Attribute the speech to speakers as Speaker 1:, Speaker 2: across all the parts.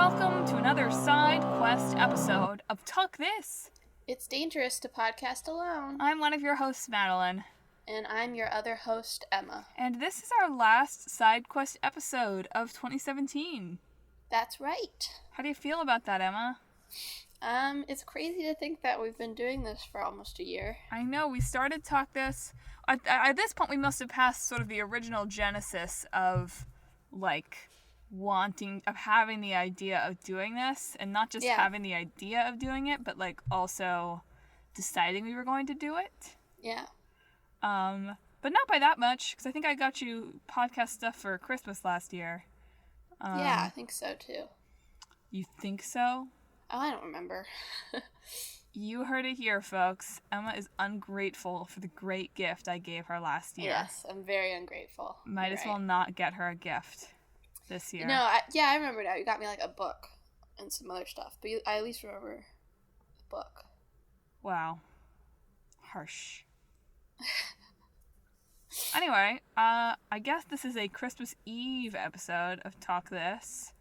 Speaker 1: welcome to another side quest episode of Talk This.
Speaker 2: It's dangerous to podcast alone.
Speaker 1: I'm one of your hosts, Madelyn.
Speaker 2: And I'm your other host, Emma.
Speaker 1: And this is our last side quest episode of 2017.
Speaker 2: That's right.
Speaker 1: How do you feel about that, Emma?
Speaker 2: It's crazy to think that we've been doing this for almost a year.
Speaker 1: I know, we started Talk This. At this point, we must have passed sort of the original genesis of, having the idea of doing this, and not just having the idea of doing it, but, also deciding we were going to do it.
Speaker 2: Yeah.
Speaker 1: But not by that much, because I think I got you podcast stuff for Christmas last year.
Speaker 2: Yeah, I think so, too.
Speaker 1: You think so?
Speaker 2: Oh, I don't remember.
Speaker 1: You heard it here, folks. Emma is ungrateful for the great gift I gave her last year.
Speaker 2: Yes, I'm very ungrateful.
Speaker 1: Might as well not get her a gift this year.
Speaker 2: No, I remember now. You got me, a book and some other stuff. But I at least remember the book.
Speaker 1: Wow. Harsh. Anyway, I guess this is a Christmas Eve episode of Talk This,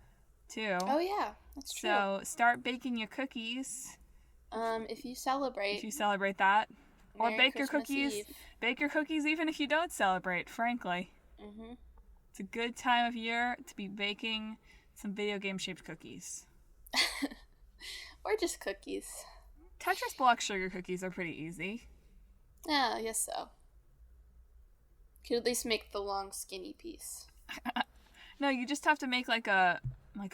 Speaker 1: too.
Speaker 2: Oh, yeah. That's true.
Speaker 1: So, start baking your cookies.
Speaker 2: If you celebrate.
Speaker 1: If you celebrate that. Or
Speaker 2: Merry
Speaker 1: bake
Speaker 2: Christmas
Speaker 1: your cookies.
Speaker 2: Eve.
Speaker 1: Bake your cookies even if you don't celebrate, frankly.
Speaker 2: Mm-hmm.
Speaker 1: It's a good time of year to be baking some video game-shaped cookies.
Speaker 2: Or just cookies.
Speaker 1: Tetris block sugar cookies are pretty easy.
Speaker 2: Yeah, I guess so. Could at least make the long, skinny piece.
Speaker 1: No, you just have to make like a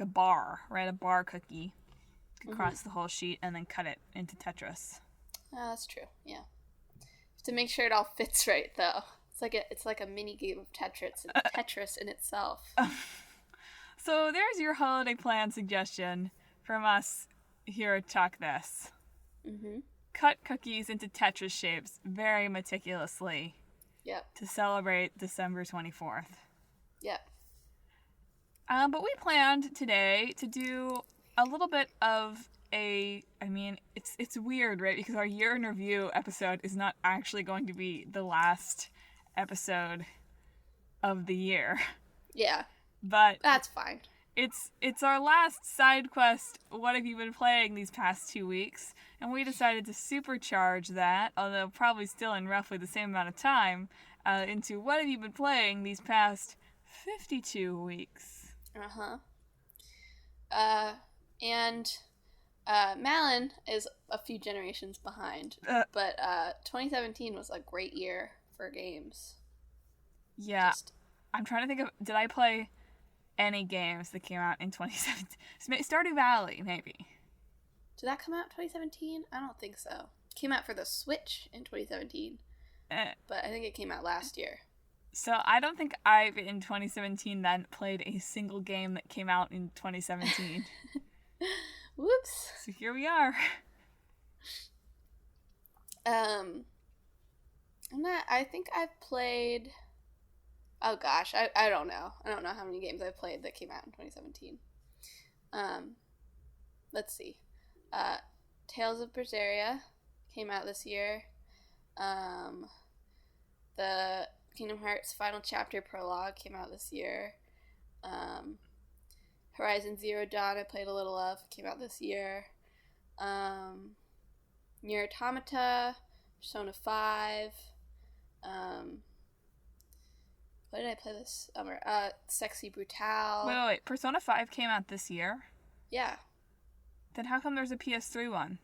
Speaker 1: bar, right? A bar cookie across the whole sheet and then cut it into Tetris.
Speaker 2: Oh, that's true. Yeah. You have to make sure it all fits right, though. It's like a mini game of Tetris in itself.
Speaker 1: So there's your holiday plan suggestion from us here at Talk This.
Speaker 2: Mm-hmm.
Speaker 1: Cut cookies into Tetris shapes very meticulously.
Speaker 2: Yep.
Speaker 1: To celebrate December 24th.
Speaker 2: Yep.
Speaker 1: But we planned today to do a little bit of it's weird, right? Because our year in review episode is not actually going to be the last episode of the year.
Speaker 2: Yeah.
Speaker 1: But
Speaker 2: that's fine.
Speaker 1: It's our last side quest, what have you been playing these past 2 weeks? And we decided to supercharge that, although probably still in roughly the same amount of time, into what have you been playing these past 52 weeks?
Speaker 2: Uh-huh. And Madelyn is a few generations behind, but 2017 was a great year for games.
Speaker 1: Yeah. I'm trying to think of, did I play any games that came out in 2017? Stardew Valley, maybe.
Speaker 2: Did that come out in 2017? I don't think so. It came out for the Switch in 2017, but I think it came out last year.
Speaker 1: So I don't think I've, in 2017, then played a single game that came out in 2017.
Speaker 2: Whoops.
Speaker 1: So here we are.
Speaker 2: I think I've played... Oh gosh, I don't know. I don't know how many games I've played that came out in 2017. Let's see. Tales of Berseria came out this year. The Kingdom Hearts Final Chapter Prologue came out this year. Horizon Zero Dawn I played a little of, came out this year. Nier Automata, Persona 5. What did I play this summer? Sexy Brutale.
Speaker 1: Wait. Persona 5 came out this year?
Speaker 2: Yeah.
Speaker 1: Then how come there's a PS3 one?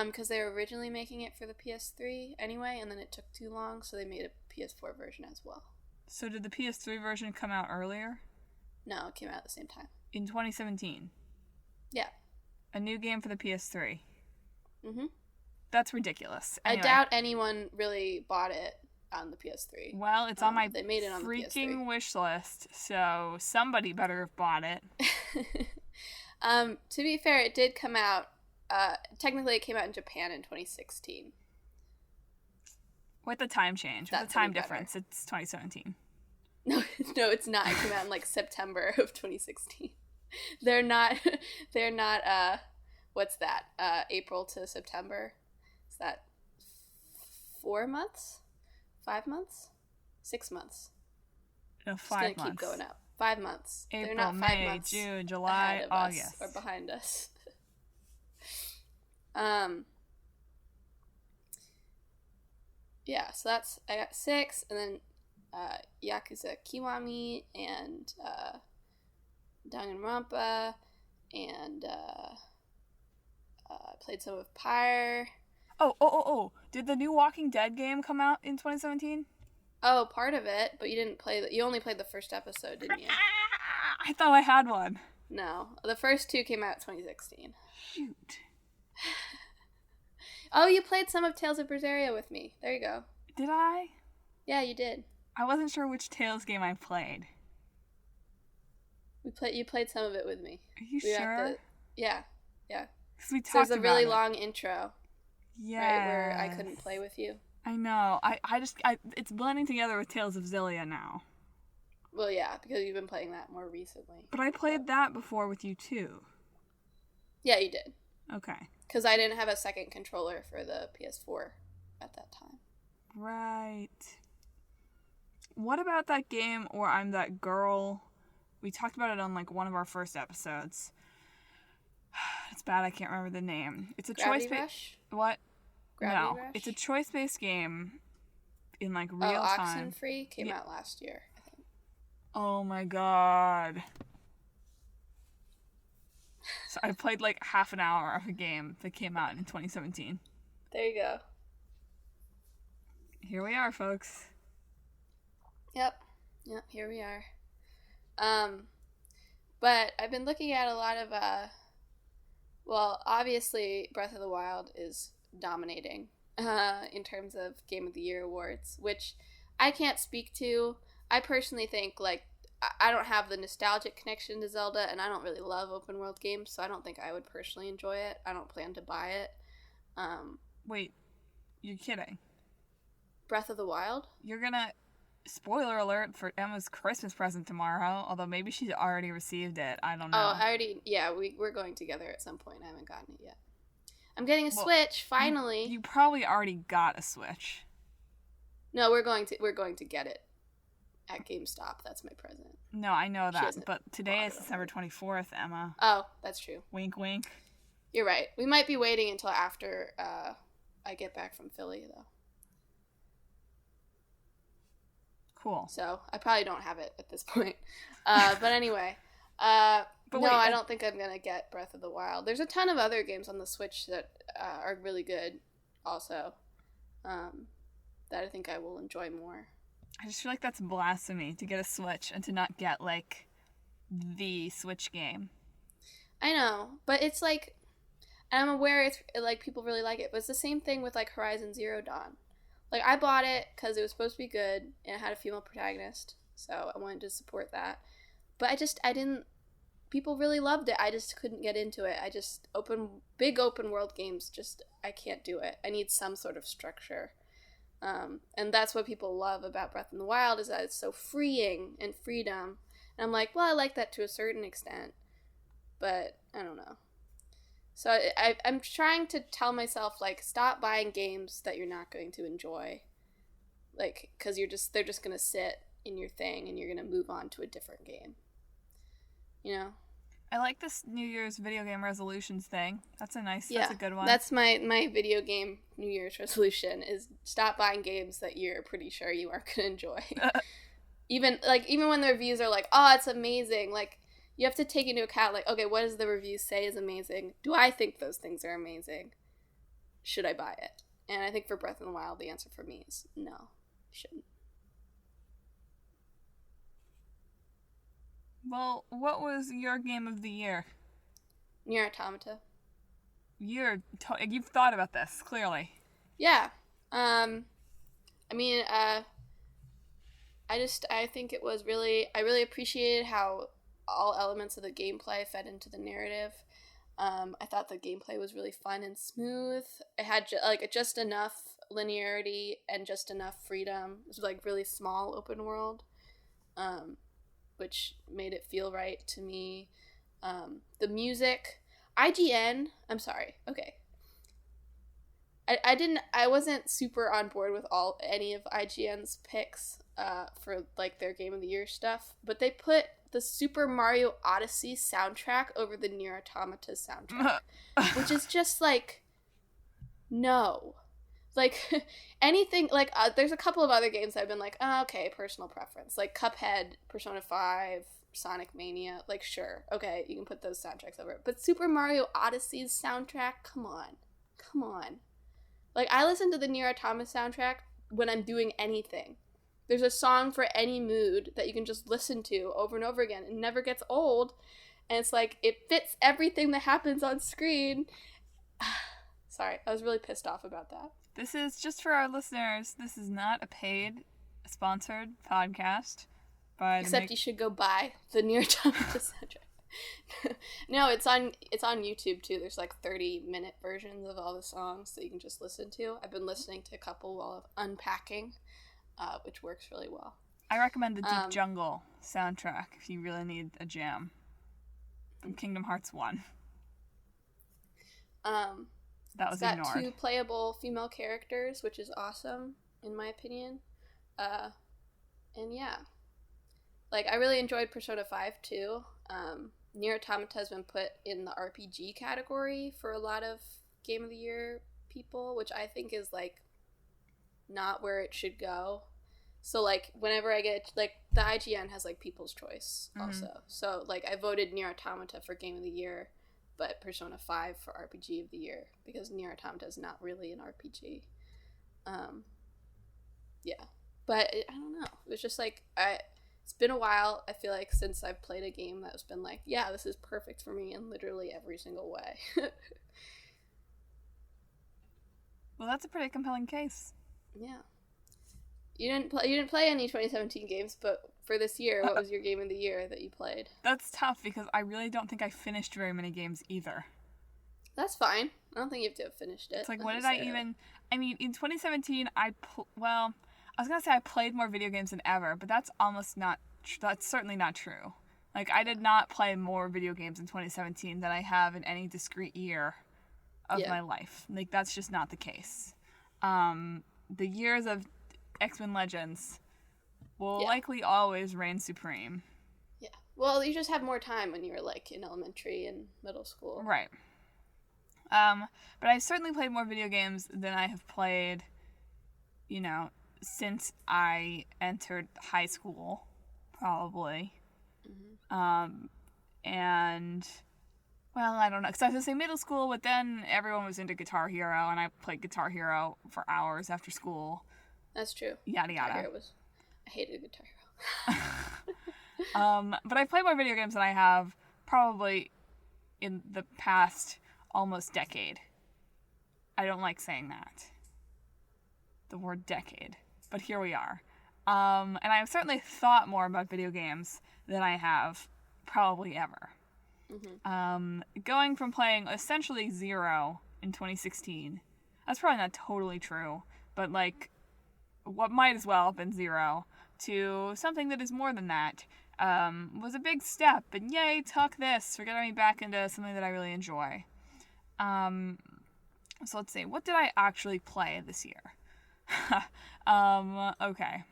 Speaker 2: Because they were originally making it for the PS3 anyway, and then it took too long, so they made a PS4 version as well.
Speaker 1: So did the PS3 version come out earlier?
Speaker 2: No, it came out at the same time.
Speaker 1: In 2017?
Speaker 2: Yeah.
Speaker 1: A new game for the PS3?
Speaker 2: Mm-hmm.
Speaker 1: That's ridiculous. Anyway.
Speaker 2: I doubt anyone really bought it on the PS3.
Speaker 1: Well, it's on my
Speaker 2: they made it on
Speaker 1: freaking
Speaker 2: the
Speaker 1: wish list, so somebody better have bought it.
Speaker 2: To be fair, it did come out, technically it came out in Japan in 2016.
Speaker 1: With the time change, with the time difference, it's 2017.
Speaker 2: No, it's not. It came out in September of 2016. They're not, what's that, April to September? Is that 4 months? 5 months? 6 months?
Speaker 1: No, 5
Speaker 2: months. It's gonna keep going up. 5 months. They're
Speaker 1: April,
Speaker 2: not 5
Speaker 1: May,
Speaker 2: months
Speaker 1: June,
Speaker 2: ahead
Speaker 1: July,
Speaker 2: of
Speaker 1: August.
Speaker 2: us or behind us. Yeah, so I got 6, and then Yakuza Kiwami, and Danganronpa, and I played some of Pyre.
Speaker 1: Oh. Did the new Walking Dead game come out in 2017?
Speaker 2: Oh, part of it, but you didn't play you only played the first episode, didn't you?
Speaker 1: I thought I had one.
Speaker 2: No. The first 2 came out in 2016.
Speaker 1: Shoot.
Speaker 2: Oh, you played some of Tales of Berseria with me. There you go.
Speaker 1: Did I?
Speaker 2: Yeah, you did.
Speaker 1: I wasn't sure which Tales game I played.
Speaker 2: You played some of it with me.
Speaker 1: Are you sure?
Speaker 2: Yeah.
Speaker 1: Because we talked
Speaker 2: So there's a really
Speaker 1: about it.
Speaker 2: long intro.
Speaker 1: Yeah.
Speaker 2: Right, where I couldn't play with you.
Speaker 1: I know. It's blending together with Tales of Xillia now.
Speaker 2: Well, yeah, because you've been playing that more recently.
Speaker 1: But I played that before with you too.
Speaker 2: Yeah, you did.
Speaker 1: Okay.
Speaker 2: Because I didn't have a second controller for the PS4 at that time.
Speaker 1: Right. What about that game where I'm that girl? We talked about it on like one of our first episodes. It's bad I can't remember the name. It's a
Speaker 2: Gravity
Speaker 1: choice
Speaker 2: Rush?
Speaker 1: What?
Speaker 2: Gravity
Speaker 1: No.
Speaker 2: Rush?
Speaker 1: It's a choice-based game in like real time.
Speaker 2: Oxenfree came out last year, I think.
Speaker 1: Oh my god. So I played like half an hour of a game that came out in 2017.
Speaker 2: There you go.
Speaker 1: Here we are, folks.
Speaker 2: Yep, here we are. But I've been looking at a lot of, well, obviously Breath of the Wild is dominating in terms of Game of the Year awards, which I can't speak to. I personally think, like, I don't have the nostalgic connection to Zelda, and I don't really love open world games, so I don't think I would personally enjoy it. I don't plan to buy it.
Speaker 1: Wait, you're kidding?
Speaker 2: Breath of the Wild?
Speaker 1: You're gonna... Spoiler alert for Emma's Christmas present tomorrow, although maybe she's already received it. I don't know.
Speaker 2: Oh, we're going together at some point. I haven't gotten it yet. I'm getting a Switch, finally.
Speaker 1: You probably already got a Switch.
Speaker 2: No, we're going to get it at GameStop. That's my present.
Speaker 1: No, I know that, but today is December 24th, Emma.
Speaker 2: Oh, that's true.
Speaker 1: Wink, wink.
Speaker 2: You're right. We might be waiting until after I get back from Philly, though.
Speaker 1: Cool.
Speaker 2: So I probably don't have it at this point. But anyway, I don't think I'm gonna get Breath of the Wild. There's a ton of other games on the Switch that are really good, also. That I think I will enjoy more.
Speaker 1: I just feel like that's blasphemy to get a Switch and to not get like the Switch game.
Speaker 2: I know, but it's like, and I'm aware it's like people really like it, but it's the same thing with like Horizon Zero Dawn. Like, I bought it because it was supposed to be good, and it had a female protagonist, so I wanted to support that. But I didn't, people really loved it, I just couldn't get into it. Big open world games, I can't do it. I need some sort of structure. And that's what people love about Breath of the Wild, is that it's so freeing and freedom. And I'm like, well, I like that to a certain extent, but I don't know. So I'm trying to tell myself, like, stop buying games that you're not going to enjoy. Like, because they're just going to sit in your thing and you're going to move on to a different game. You know?
Speaker 1: I like this New Year's video game resolutions thing. That's that's a good one.
Speaker 2: That's my video game New Year's resolution, is stop buying games that you're pretty sure you aren't going to enjoy. Even when the reviews are like, oh, it's amazing, like, you have to take into account, like, okay, what does the review say is amazing? Do I think those things are amazing? Should I buy it? And I think for Breath of the Wild, the answer for me is no, you shouldn't.
Speaker 1: Well, what was your game of the year?
Speaker 2: Nier Automata.
Speaker 1: You've thought about this, clearly.
Speaker 2: Yeah. I think it was I really appreciated how all elements of the gameplay fed into the narrative. I thought the gameplay was really fun and smooth. It had just enough linearity and just enough freedom. It was like really small open world, which made it feel right to me. The music, I'm sorry. Okay. I wasn't super on board with any of IGN's picks for like their Game of the Year stuff, but they put the Super Mario Odyssey soundtrack over the Nier Automata soundtrack, which is just like, no. Like, anything, like, there's a couple of other games that I've been like, oh, okay, personal preference. Like, Cuphead, Persona 5, Sonic Mania, like, sure, okay, you can put those soundtracks over it. But Super Mario Odyssey's soundtrack, come on. Come on. Like, I listen to the Nier Automata soundtrack when I'm doing anything. There's a song for any mood that you can just listen to over and over again. It never gets old. And it's like, it fits everything that happens on screen. Sorry, I was really pissed off about that.
Speaker 1: This is just for our listeners. This is not a paid, sponsored podcast.
Speaker 2: Except you should go buy the Nier Automata soundtrack. No, it's on YouTube too. There's like 30-minute versions of all the songs that you can just listen to. I've been listening to a couple while unpacking, which works really well.
Speaker 1: I recommend the Deep Jungle soundtrack if you really need a jam from Kingdom Hearts 1. That was ignored.
Speaker 2: It's got 2 playable female characters, which is awesome, in my opinion. And yeah. Like, I really enjoyed Persona 5, too. Nier Automata has been put in the RPG category for a lot of Game of the Year people, which I think is, like, not where it should go. So, like, whenever I get, like, the IGN has, like, People's Choice also. Mm-hmm. So, like, I voted Nier Automata for Game of the Year, but Persona 5 for RPG of the Year, because Nier Automata is not really an RPG. Yeah. But, I don't know. It was just, like, it's been a while, I feel like, since I've played a game that's been like, yeah, this is perfect for me in literally every single way.
Speaker 1: Well, that's a pretty compelling case.
Speaker 2: Yeah. You didn't play any 2017 games, but for this year, what was your game of the year that you played?
Speaker 1: That's tough because I really don't think I finished very many games either.
Speaker 2: That's fine. I don't think you have to have finished it.
Speaker 1: It's like, what did I even... I mean, in 2017, I was going to say I played more video games than ever, but that's almost not... That's certainly not true. Like, I did not play more video games in 2017 than I have in any discrete year of my life. Like, that's just not the case. The years of X-Men Legends will likely always reign supreme.
Speaker 2: Yeah. Well, you just have more time when you're, like, in elementary and middle school.
Speaker 1: Right. But I've certainly played more video games than I have played, you know, since I entered high school, probably. Mm-hmm. And, well, I don't know, because I was going to say middle school, but then everyone was into Guitar Hero, and I played Guitar Hero for hours after school.
Speaker 2: That's true.
Speaker 1: Yada, yada.
Speaker 2: I hated Guitar Hero.
Speaker 1: But I played more video games than I have probably in the past almost decade. I don't like saying that. The word decade. But here we are. And I've certainly thought more about video games than I have probably ever. Mm-hmm. Going from playing essentially 0 in 2016, that's probably not totally true, but like what might as well have been 0 to something that is more than that was a big step. And yay, tuck this for getting me back into something that I really enjoy. So let's see, what did I actually play this year? Okay.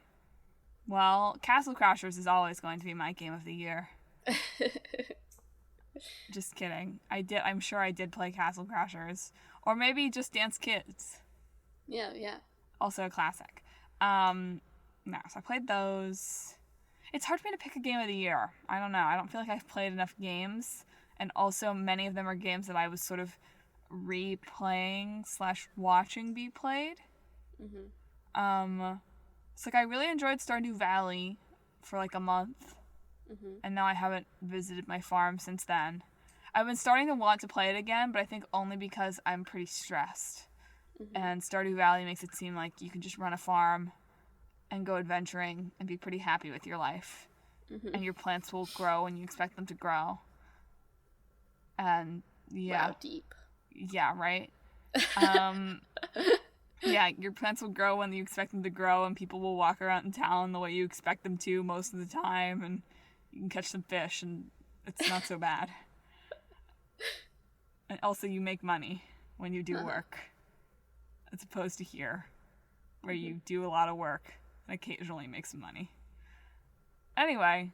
Speaker 1: Well, Castle Crashers is always going to be my game of the year. Just kidding. I'm sure I did play Castle Crashers. Or maybe Just Dance Kids.
Speaker 2: Yeah.
Speaker 1: Also a classic. No, so I played those. It's hard for me to pick a game of the year. I don't know. I don't feel like I've played enough games. And also many of them are games that I was sort of replaying / watching be played. Mm-hmm. It's like I really enjoyed Stardew Valley for like a month. Mm-hmm. And now I haven't visited my farm since then. I've been starting to want to play it again, but I think only because I'm pretty stressed. Mm-hmm. And Stardew Valley makes it seem like you can just run a farm and go adventuring and be pretty happy with your life. Mm-hmm. And your plants will grow when you expect them to grow. And yeah.
Speaker 2: Wow, deep.
Speaker 1: Yeah, right? Yeah, your plants will grow when you expect them to grow, and people will walk around in town the way you expect them to most of the time, and you can catch some fish, and it's not so bad. And also you make money when you do work, as opposed to here, where you do a lot of work and occasionally make some money. Anyway,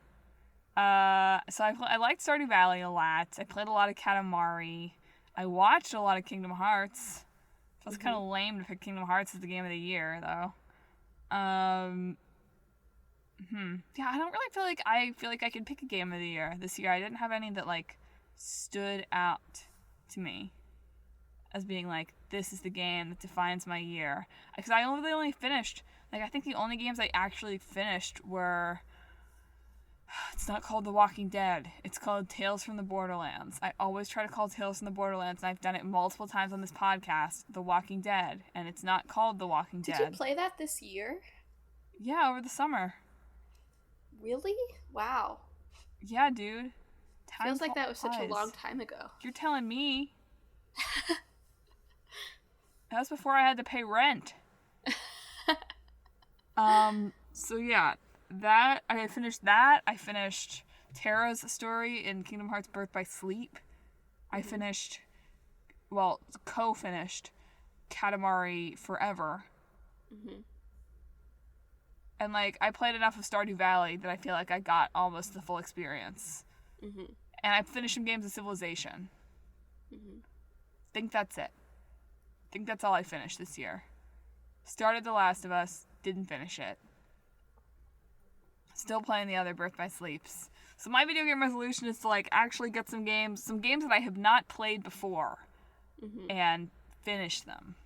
Speaker 1: So I liked Stardew Valley a lot. I played a lot of Katamari. I watched a lot of Kingdom Hearts. Feels kind of lame to pick Kingdom Hearts as the game of the year, though. Yeah, I don't really feel like I could pick a game of the year this year. I didn't have any that like stood out to me as being like, this is the game that defines my year. Because I only finished, like, I think the only games I actually finished were, it's not called The Walking Dead. It's called Tales from the Borderlands. I always try to call Tales from the Borderlands, and I've done it multiple times on this podcast, The Walking Dead, and it's not called The Walking
Speaker 2: Did
Speaker 1: Dead.
Speaker 2: you play that this year?
Speaker 1: Yeah, over the summer.
Speaker 2: Really? Wow.
Speaker 1: Yeah, dude.
Speaker 2: Feels like that was such a long time ago.
Speaker 1: You're telling me. That was before I had to pay rent. So yeah, I finished that. I finished Terra's story in Kingdom Hearts Birth by Sleep. I finished, co-finished Katamari Forever. And like, I played enough of Stardew Valley that I feel like I got almost the full experience. And I finished some games of Civilization. Think that's it. Think that's all I finished this year. Started The Last of Us, didn't finish it. Still playing the other Birth by Sleeps. So my video game resolution is to like actually get some games that I have not played before, and finish them.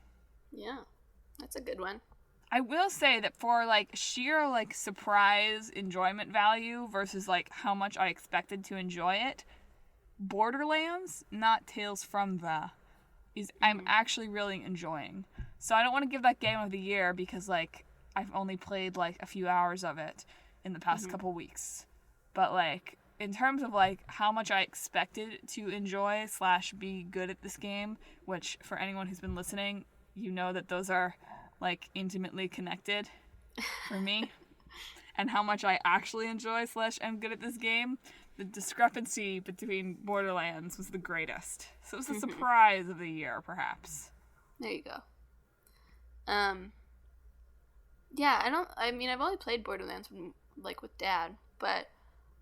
Speaker 2: Yeah, that's a good one.
Speaker 1: I will say that for like sheer like surprise enjoyment value versus like how much I expected to enjoy it, Borderlands, not Tales from the, I'm actually really enjoying. So I don't want to give that game of the year because like I've only played like a few hours of it in the past couple weeks. But like in terms of like how much I expected to enjoy / be good at this game, which for anyone who's been listening, you know that those are like intimately connected for me, and how much I actually enjoy / am good at this game, the discrepancy between Borderlands was the greatest. So it was the surprise of the year, perhaps.
Speaker 2: There you go. Yeah, I've only played Borderlands with Dad, but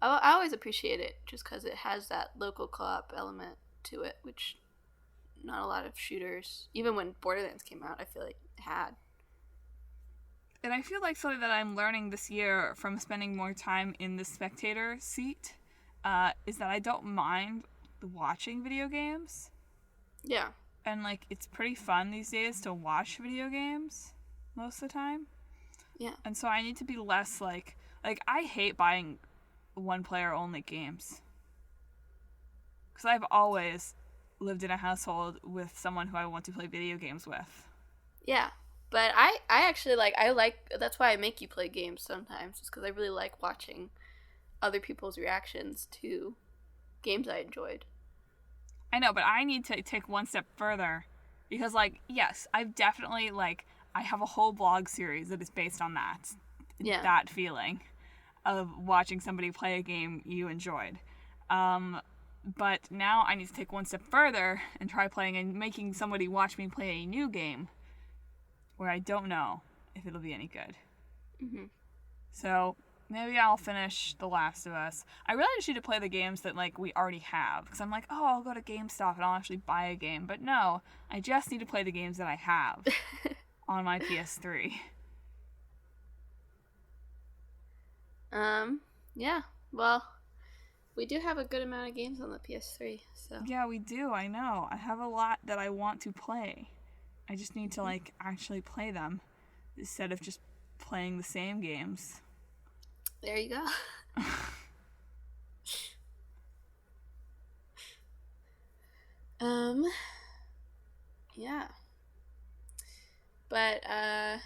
Speaker 2: I always appreciate it just because it has that local co-op element to it, which not a lot of shooters, even when Borderlands came out, I feel like had.
Speaker 1: And I feel like something that I'm learning this year from spending more time in the spectator seat is that I don't mind watching video games.
Speaker 2: Yeah.
Speaker 1: And, like, it's pretty fun these days to watch video games most of the time.
Speaker 2: Yeah.
Speaker 1: And so I need to be less, like I hate buying one-player-only games. Because I've always lived in a household with someone who I want to play video games with.
Speaker 2: Yeah. But I actually that's why I make you play games sometimes, just because I really like watching other people's reactions to games I enjoyed.
Speaker 1: I know, but I need to take one step further because, like, yes, I've definitely, like, I have a whole blog series that is based on that.
Speaker 2: Yeah.
Speaker 1: That feeling of watching somebody play a game you enjoyed. But now I need to take one step further and try playing and making somebody watch me play a new game where I don't know if it'll be any good. So maybe I'll finish The Last of Us. I really just need to play the games that like we already have, because I'm like, oh, I'll go to GameStop and I'll actually buy a game. But no, I just need to play the games that I have on my PS3.
Speaker 2: Yeah. Well, we do have a good amount of games on the PS3, so.
Speaker 1: Yeah, we do. I know. I have a lot that I want to play. I just need to like actually play them instead of just playing the same games.
Speaker 2: There you go. Yeah. But I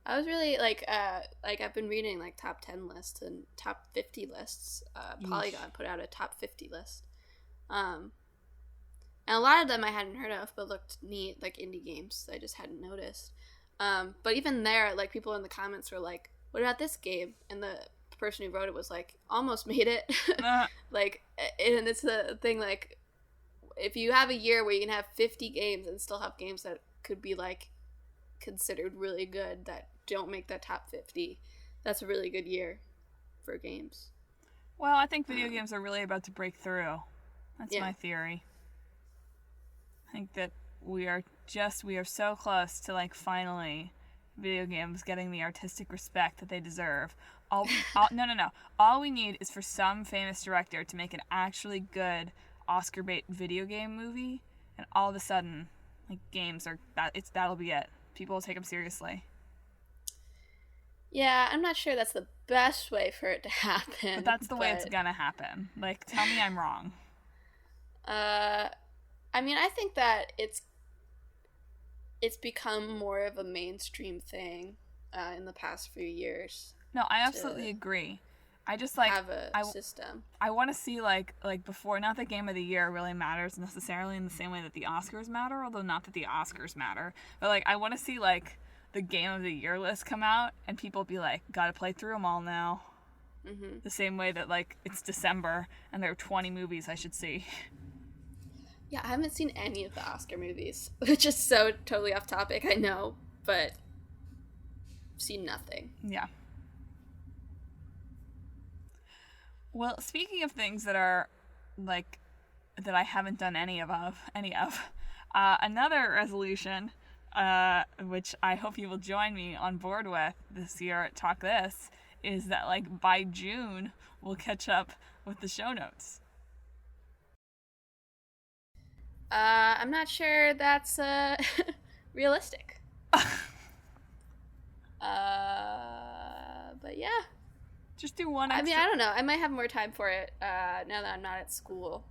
Speaker 2: was really I've been reading like top 10 lists and top 50 lists. Polygon put out a top 50 list. And a lot of them I hadn't heard of but looked neat, like indie games I just hadn't noticed. But even there, like, people in the comments were like, what about this game? And the person who wrote it was like, almost made it. Like, and it's the thing, like, if you have a year where you can have 50 games and still have games that could be, like, considered really good that don't make that top 50, that's a really good year for games.
Speaker 1: Well, I think video games are really about to break through. That's my theory. I think that we are so close to, like, finally video games getting the artistic respect that they deserve. No. All we need is for some famous director to make an actually good Oscar bait video game movie, and all of a sudden, like, games are that'll be it. People will take them seriously.
Speaker 2: Yeah, I'm not sure that's the best way for it to happen.
Speaker 1: But that's the way it's gonna happen. Like, tell me I'm wrong.
Speaker 2: I mean, I think that it's become more of a mainstream thing in the past few years.
Speaker 1: No, I absolutely agree. I just, like,
Speaker 2: have a system.
Speaker 1: I want to see, like before, not that Game of the Year really matters necessarily in the same way that the Oscars matter, although not that the Oscars matter, but, like, I want to see, like, the Game of the Year list come out and people be like, gotta play through them all now. Mm-hmm. The same way that, like, it's December and there are 20 movies I should see.
Speaker 2: Yeah, I haven't seen any of the Oscar movies, which is so totally off topic, I know, but I've seen nothing.
Speaker 1: Yeah. Well, speaking of things that are, like, that I haven't done any of, another resolution, which I hope you will join me on board with this year at Talk This, is that, like, by June, we'll catch up with the show notes.
Speaker 2: I'm not sure that's realistic. But yeah.
Speaker 1: Just do one extra.
Speaker 2: I mean, I don't know. I might have more time for it now that I'm not at school.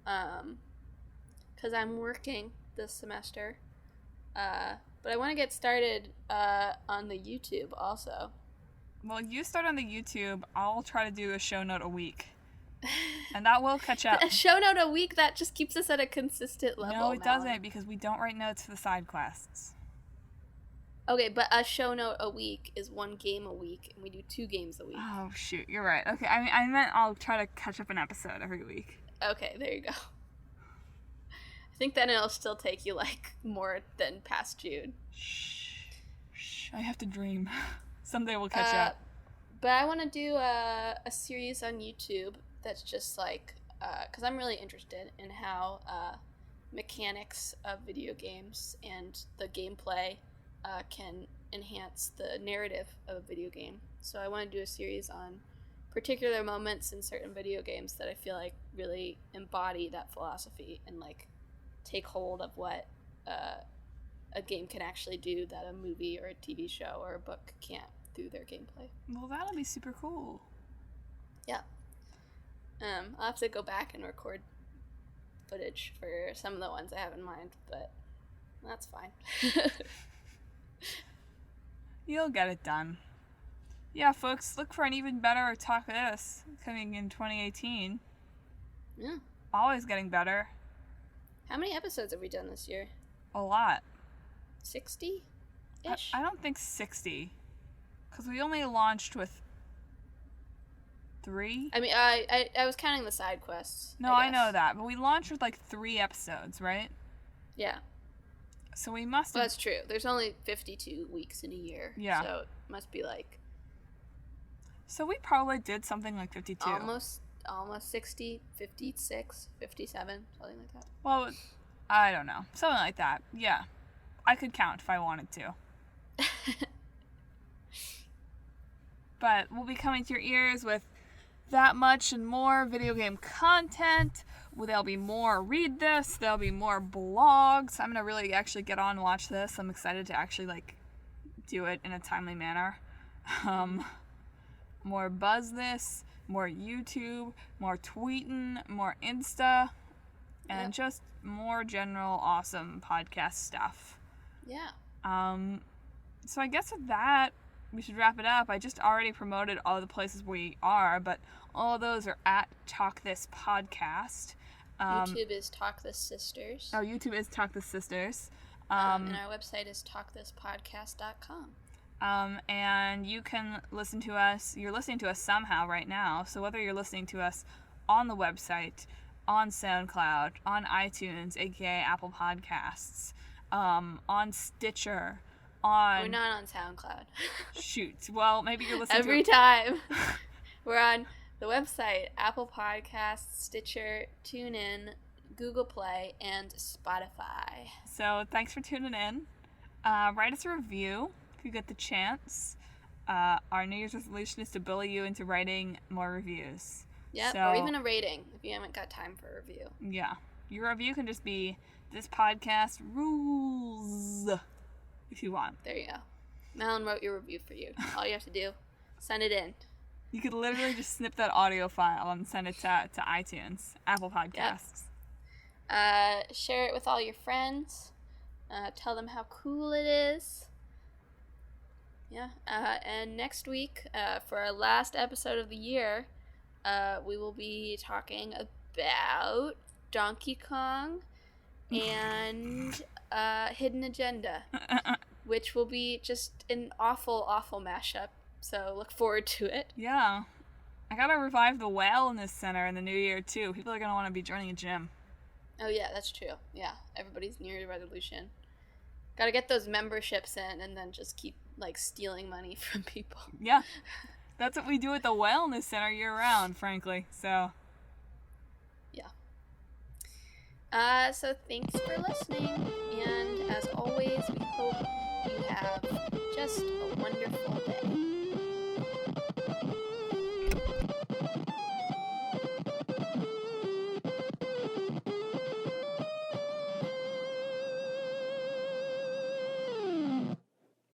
Speaker 2: Because I'm working this semester. But I want to get started on the YouTube also.
Speaker 1: Well, you start on the YouTube. I'll try to do a show note a week. And that will catch up.
Speaker 2: A show note a week, that just keeps us at a consistent level.
Speaker 1: No, it doesn't, because we don't write notes for the side quests.
Speaker 2: Okay, but a show note a week is one game a week, and we do 2 games a week.
Speaker 1: Oh, shoot, you're right. Okay, I meant I'll try to catch up an episode every week.
Speaker 2: Okay, there you go. I think then it'll still take you, like, more than past June.
Speaker 1: Shh, I have to dream. Someday we'll catch up.
Speaker 2: But I want to do a series on YouTube that's just, like, because I'm really interested in how mechanics of video games and the gameplay can enhance the narrative of a video game. So I want to do a series on particular moments in certain video games that I feel like really embody that philosophy and, like, take hold of what a game can actually do that a movie or a TV show or a book can't through their gameplay.
Speaker 1: Well, that'll be super cool.
Speaker 2: Yeah. I'll have to go back and record footage for some of the ones I have in mind, but that's fine.
Speaker 1: You'll get it done. Yeah, folks, look for an even better Talk This coming in 2018.
Speaker 2: Yeah.
Speaker 1: Always getting better.
Speaker 2: How many episodes have we done this year?
Speaker 1: A lot.
Speaker 2: 60-ish?
Speaker 1: I don't think 60. Because we only launched with 3?
Speaker 2: I mean, I was counting the side quests.
Speaker 1: No, I know that. But we launched with, like, 3 episodes, right?
Speaker 2: Yeah.
Speaker 1: So we must have...
Speaker 2: Well, that's true. There's only 52 weeks in a year.
Speaker 1: Yeah.
Speaker 2: So it must be, like...
Speaker 1: So we probably did something like 52.
Speaker 2: Almost 60, 56, 57, something like that.
Speaker 1: Well, I don't know. Something like that. Yeah. I could count if I wanted to. But we'll be coming to your ears with that much and more video game content. There'll be more Read This. There'll be more blogs. I'm going to really actually get on and watch this. I'm excited to actually, like, do it in a timely manner. More Buzz This, more YouTube, more tweeting, more Insta, and just more general awesome podcast stuff.
Speaker 2: Yeah.
Speaker 1: So I guess with that, we should wrap it up. I just already promoted all the places we are, but all of those are at Talk This Podcast.
Speaker 2: YouTube is Talk This Sisters.
Speaker 1: Oh, YouTube is Talk This Sisters.
Speaker 2: And our website is talkthispodcast.com.
Speaker 1: And you can listen to us. You're listening to us somehow right now. So whether you're listening to us on the website, on SoundCloud, on iTunes, aka Apple Podcasts, on Stitcher, on...
Speaker 2: We're not on SoundCloud.
Speaker 1: Shoot. Well, maybe you're listening
Speaker 2: every time. We're on the website, Apple Podcasts, Stitcher, TuneIn, Google Play, and Spotify.
Speaker 1: So thanks for tuning in. Write us a review if you get the chance. Our New Year's resolution is to bully you into writing more reviews.
Speaker 2: Yep,
Speaker 1: so,
Speaker 2: or even a rating if you haven't got time for a review.
Speaker 1: Yeah. Your review can just be, "This podcast rules," if you want.
Speaker 2: There you go. Madelyn wrote your review for you. All you have to do, send it in.
Speaker 1: You could literally just snip that audio file and send it to iTunes, Apple Podcasts.
Speaker 2: Yep. Share it with all your friends. Tell them how cool it is. Yeah. And next week, for our last episode of the year, we will be talking about Donkey Kong and Hidden Agenda, which will be just an awful, awful mashup. So look forward to it.
Speaker 1: Yeah. I gotta revive the wellness center in the new year, too. People are gonna want to be joining a gym.
Speaker 2: Oh, yeah, that's true. Yeah, everybody's New Year's resolution. Gotta get those memberships in and then just keep, stealing money from people.
Speaker 1: Yeah. That's what we do at the wellness center year-round, frankly. So...
Speaker 2: yeah. So thanks for listening. And as always, we hope you have just a wonderful